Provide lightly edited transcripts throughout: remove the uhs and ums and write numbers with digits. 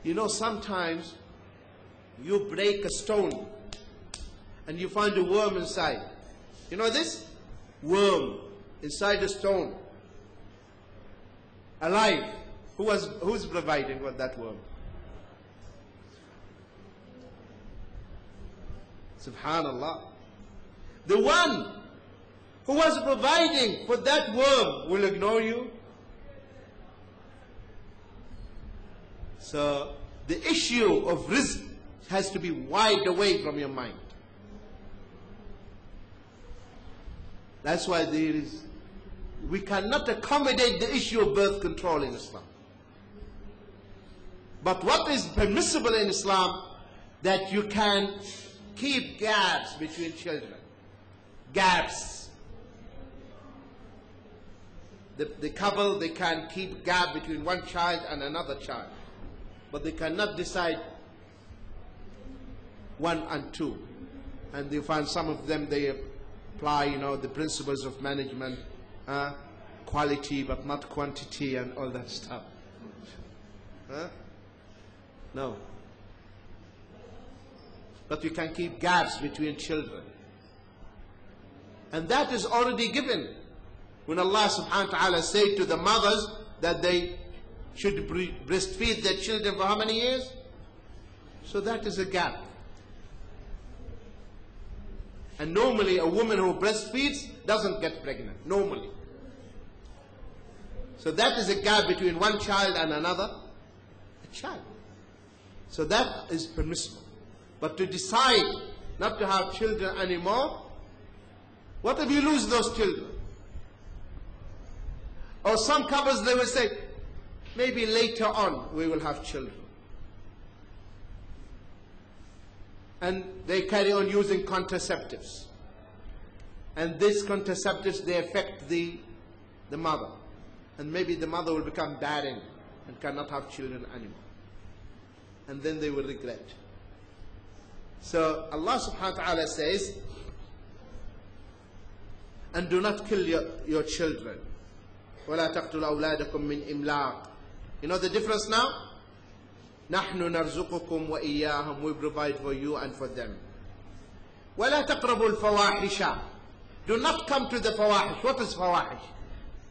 You know, sometimes you break a stone and you find a worm inside. You know this? Worm inside a stone. Alive. Who's providing for that worm? Subhanallah. The one who was providing for that worm will ignore you. So the issue of rizq has to be wiped away from your mind. That's why we cannot accommodate the issue of birth control in Islam. But what is permissible in Islam, that you can keep gaps between children. Gaps. The couple, they can keep gap between one child and another child. But they cannot decide 1 and 2. And you find some of them, they apply, you know, the principles of management, quality but not quantity and all that stuff. No. But you can keep gaps between children. And that is already given. When Allah subhanahu wa ta'ala said to the mothers that they should breastfeed their children for how many years? So that is a gap. And normally a woman who breastfeeds doesn't get pregnant, normally. So that is a gap between one child and another child. So that is permissible. But to decide not to have children anymore, what if you lose those children? Or some couples, they will say, maybe later on we will have children. And they carry on using contraceptives. And these contraceptives, they affect the mother. And maybe the mother will become barren and cannot have children anymore. And then they will regret. So Allah subhanahu wa ta'ala says, and do not kill your children. وَلَا تَقْتُلُوا أَوْلَادَكُم مِّنْ إِمْلَاقٍ. You know the difference now? نَحْنُ نَرْزُقُكُمْ وَإِيَّاهُمْ. We provide for you and for them. وَلَا تَقْرَبُوا الْفَوَاحِشَ. Do not come to the fawahish. What is fawahish?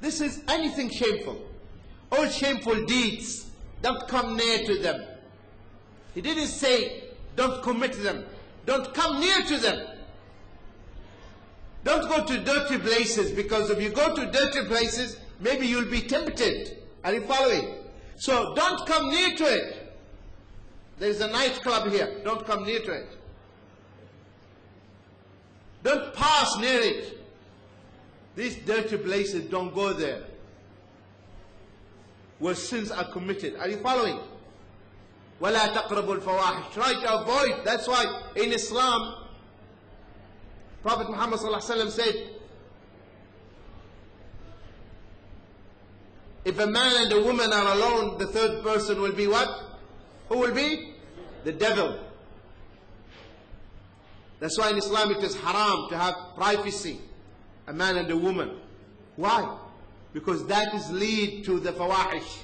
This is anything shameful. All shameful deeds. Don't come near to them. He didn't say don't commit them. Don't come near to them. Don't go to dirty places, because if you go to dirty places, maybe you'll be tempted. Are you following? So don't come near to it. There is a nightclub here. Don't come near to it. Don't pass near it. These dirty places, don't go there, where sins are committed. Are you following? وَلَا تَقْرَبُوا الْفَوَاحِشَ. Try to avoid. That's why in Islam, Prophet Muhammad ﷺ said, if a man and a woman are alone, the third person will be what? Who will be? The devil. That's why in Islam it is haram to have privacy, a man and a woman. Why? Because that is lead to the fawahish.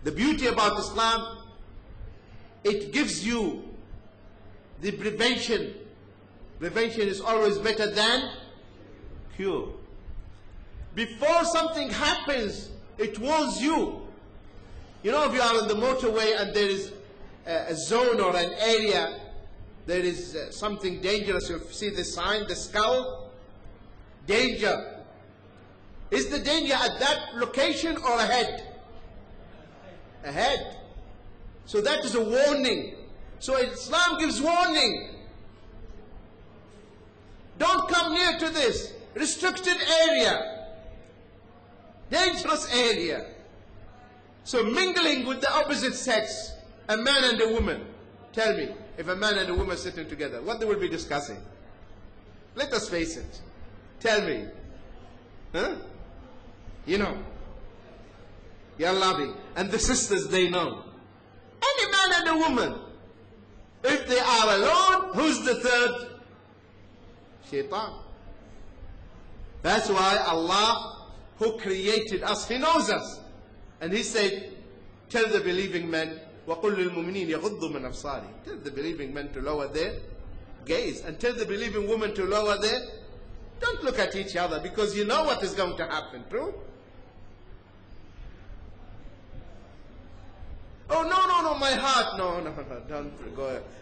The beauty about Islam, it gives you the prevention. Prevention is always better than cure. Before something happens, it warns you. You know, if you are on the motorway and there is a zone or an area, there is something dangerous, you see the sign, the skull, danger. Is the danger at that location or ahead? Ahead. So that is a warning. So Islam gives warning. Don't come near to this restricted area, dangerous area. So mingling with the opposite sex, a man and a woman. Tell me, if a man and a woman sitting together, what they will be discussing? Let us face it. Tell me. Huh? You know. Ya Rabbi. And the sisters, they know. Any man and a woman, if they are alone, who's the third? Shaitan. That's why Allah, who created us, He knows us. And He said, Tell the believing men, وَقُلْ لِلْمُؤْمِنِينَ يَغُضُّوا مِنْ أَبْصَارِهِمْ. Tell the believing men to lower their gaze, and tell the believing women to lower their. Don't look at each other, because you know what is going to happen. True? Oh, no, my heart. No,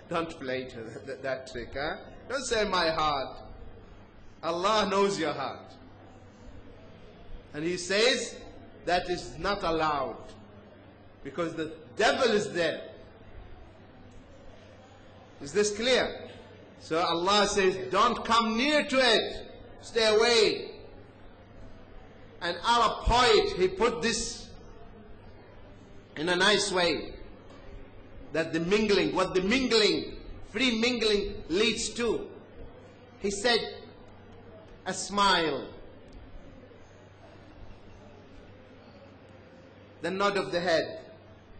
don't play to that trick. Huh? Don't say my heart. Allah knows your heart. And He says that is not allowed, because the devil is there. Is this clear? So Allah says, don't come near to it. Stay away. An Arab poet, he put this in a nice way, that the mingling, what the mingling, free mingling leads to. He said, a smile, the nod of the head,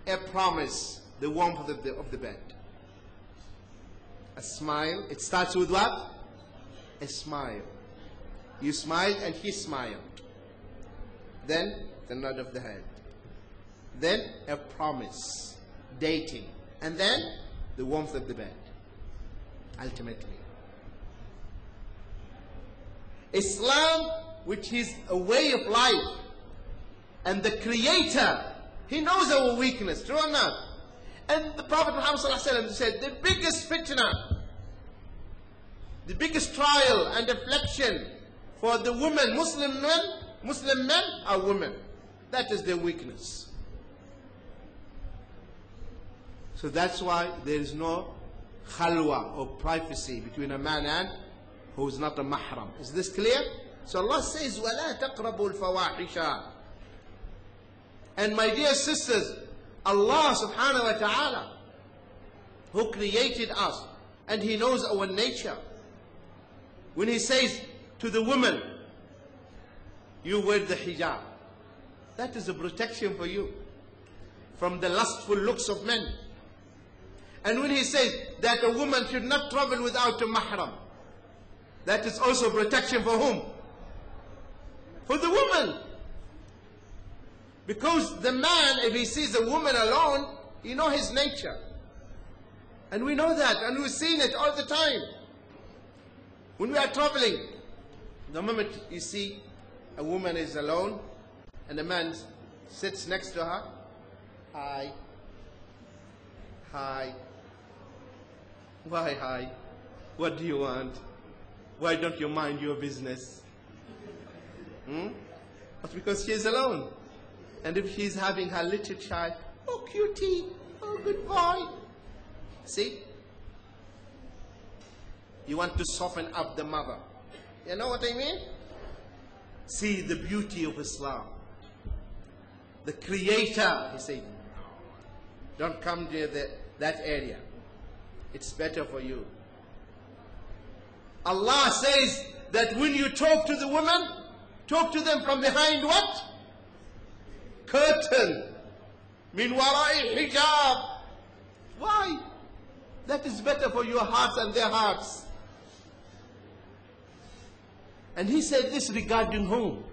a promise, the warmth of the bed. A smile, it starts with what? A smile. You smiled and he smiled. Then the nod of the head. Then a promise, dating. And then the warmth of the bed. Ultimately. Islam, which is a way of life, and the Creator, He knows our weakness, true or not? And the Prophet Muhammad said, the biggest fitna, the biggest trial and affliction for the women, Muslim men are women. That is their weakness. So that's why there is no khalwa or privacy between a man and who is not a mahram. Is this clear? So Allah says, وَلَا تَقْرَبُوا الْفَوَاحِشَ. And my dear sisters, Allah subhanahu wa ta'ala, who created us, and He knows our nature, when He says to the woman, you wear the hijab, that is a protection for you from the lustful looks of men. And when He says that a woman should not travel without a mahram, that is also protection for whom? For the woman. Because the man, if he sees a woman alone, you know his nature. And we know that, and we've seen it all the time. When we are traveling, the moment you see a woman is alone, and a man sits next to her, hi. Why hi? What do you want? Why don't you mind your business? But because she is alone. And if she's having her little child, oh cutie, oh good boy. See? You want to soften up the mother. You know what I mean? See the beauty of Islam. The Creator, He said, don't come near that area. It's better for you. Allah says that when you talk to the women, talk to them from behind what? Curtain. Min wara'i hijab. Why? That is better for your hearts and their hearts. And He said this regarding whom?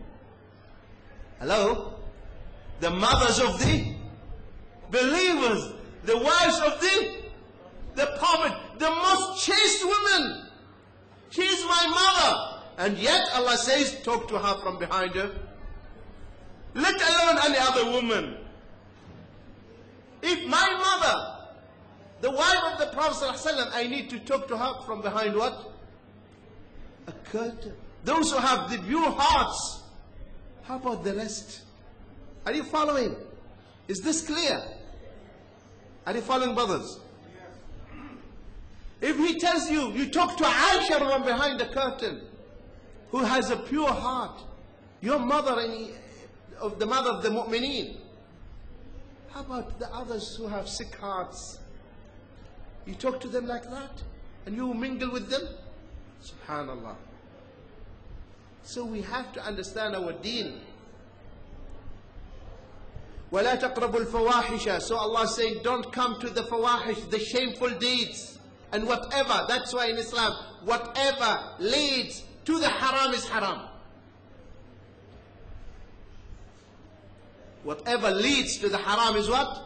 Hello? The mothers of the believers. The wives of the Prophet. The most chaste woman. She is my mother. And yet Allah says, talk to her from behind her. Let alone any other woman. If my mother, the wife of the Prophet ﷺ, I need to talk to her from behind what? A curtain. Those who have the pure hearts. How about the rest? Are you following? Is this clear? Are you following, brothers? If he tells you, you talk to Aisha from behind the curtain, who has a pure heart, your mother and the mother of the mu'mineen. How about the others who have sick hearts? You talk to them like that, and you mingle with them? Subhanallah. So we have to understand our deen. وَلَا تَقْرَبُوا الْفَوَاحِشَ. So Allah is saying, don't come to the fawahish, the shameful deeds. And whatever, that's why in Islam, whatever leads to the haram is haram. Whatever leads to the haram is what?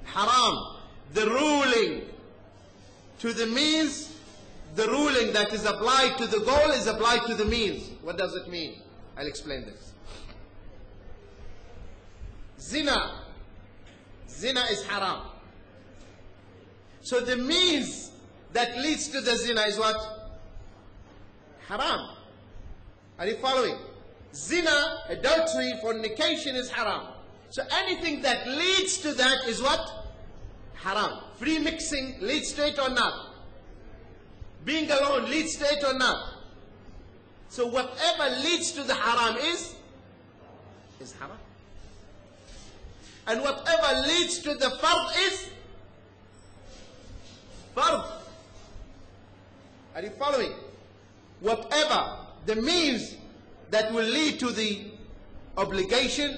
haram. The ruling to the means, the ruling that is applied to the goal is applied to the means. What does it mean? I'll explain this. Zina. Zina is haram. So the means that leads to the zina is what? Haram. Are you following? Zina, adultery, fornication is haram. So anything that leads to that is what? Haram. Free mixing leads to it or not? Being alone leads to it or not? So whatever leads to the haram is haram. And whatever leads to the fard is fard. Are you following? Whatever the means that will lead to the obligation